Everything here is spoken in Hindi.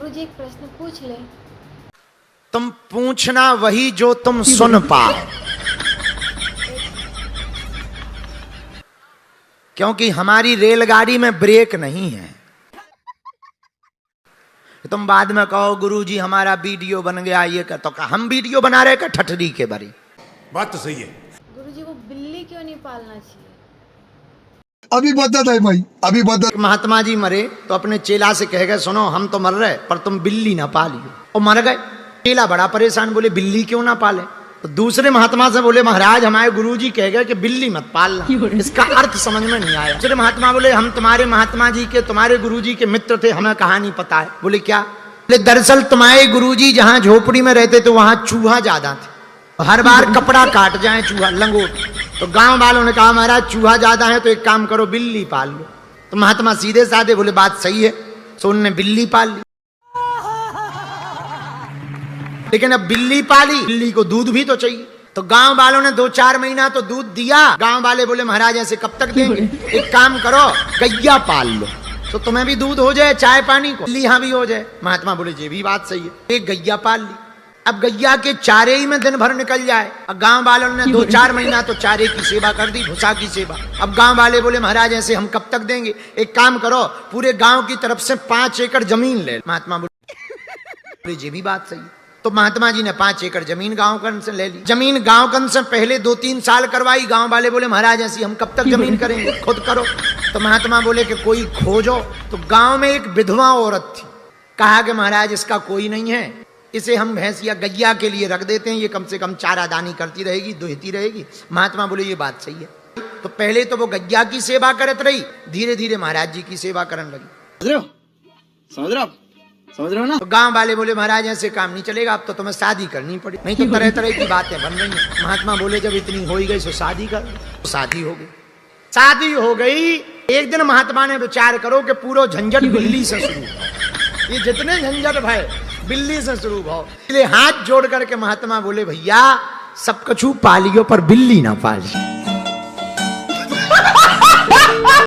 गुरुजी एक प्रश्न पूछ ले। तुम पूछना वही जो तुम सुन पाओ, क्योंकि हमारी रेलगाड़ी में ब्रेक नहीं है। तुम बाद में कहो गुरुजी हमारा वीडियो बन गया, ये का तो हम वीडियो बना रहे का ठठरी के बारे। बात तो सही है। गुरुजी को बिल्ली क्यों नहीं पालना चाहिए? अभी बदत है भाई, अभी बदत। महात्मा जी मरे तो अपने चेला से कह गए सुनो हम तो मर रहे पर तुम बिल्ली ना पालियो, और मर गए। चेला बड़ा परेशान, बोले बिल्ली क्यों ना पाले? तो दूसरे महात्मा से बोले महाराज हमारे गुरुजी कह गए कि बिल्ली मत पालना, इसका अर्थ समझ में नहीं आया। दूसरे महात्मा बोले हम तुम्हारे महात्मा जी के तुम्हारे गुरुजी के मित्र थे, हमें कहानी पता है। बोले क्या? बोले दरअसल तुम्हारे गुरुजी जहाँ झोपड़ी में रहते थे वहां चूहा ज्यादा थे, हर बार कपड़ा काट जाए चूहा लंगोट। तो गांव वालों ने कहा महाराज चूहा ज्यादा है तो एक काम करो बिल्ली पाल लो। तो महात्मा सीधे साधे बोले बात सही है, तो उन्होंने बिल्ली पाल ली। लेकिन अब बिल्ली पाली, बिल्ली को दूध भी तो चाहिए। तो गांव वालों ने 2-4 महीना तो दूध दिया। गांव वाले बोले महाराज ऐसे कब तक देंगे, एक काम करो गैया पाल लो तो तुम्हें भी दूध हो जाए चाय पानी को, बिल्ली यहाँ भी हो जाए। महात्मा बोले ये भी बात सही है, एक गैया पाल ली। अब गैया के चारे ही में दिन भर निकल जाए। अब गांव वालों ने 2-4 महीना तो चारे की सेवा कर दी, भूसा की सेवा। अब गांव वाले बोले महाराज ऐसे हम कब तक देंगे, एक काम करो पूरे गांव की तरफ से 5 एकड़ जमीन ले। महात्मा बोले ये भी बात सही है। तो महात्मा जी ने 5 एकड़ जमीन गांव से ले ली। जमीन गांव से पहले 2-3 साल करवाई। गांव वाले बोले महाराज ऐसी हम कब तक जमीन करेंगे, खुद करो। तो महात्मा बोले कि कोई खोजो। तो गांव में एक विधवा औरत थी। कहा कि महाराज इसका कोई नहीं है, इसे हम भैंस या गैया के लिए रख देते हैं, ये कम से कम चारा दानी करती रहेगी, दुहती रहेगी। महात्मा बोले ये बात सही है। तो पहले तो वो गैया की सेवा करत रही, धीरे धीरे महाराज जी की सेवा करने लगी। समझ रहे हो ना? तो गांव वाले बोले महाराज ऐसे काम नहीं चलेगा, अब तो तुम्हें शादी करनी पड़ी, नहीं तो तरह तरह की बातें बन रही हैं। महात्मा बोले जब इतनी हो ही गई तो शादी कर। तो शादी हो गई। शादी हो गई। एक दिन महात्मा ने विचार करो कि पूरा झंझट बिल्ली से शुरू हो, ये जितने झंझट भय बिल्ली से शुरू हो। इसलिए हाथ जोड़ करके महात्मा बोले भैया सब कछु पालियो पर बिल्ली ना पाली।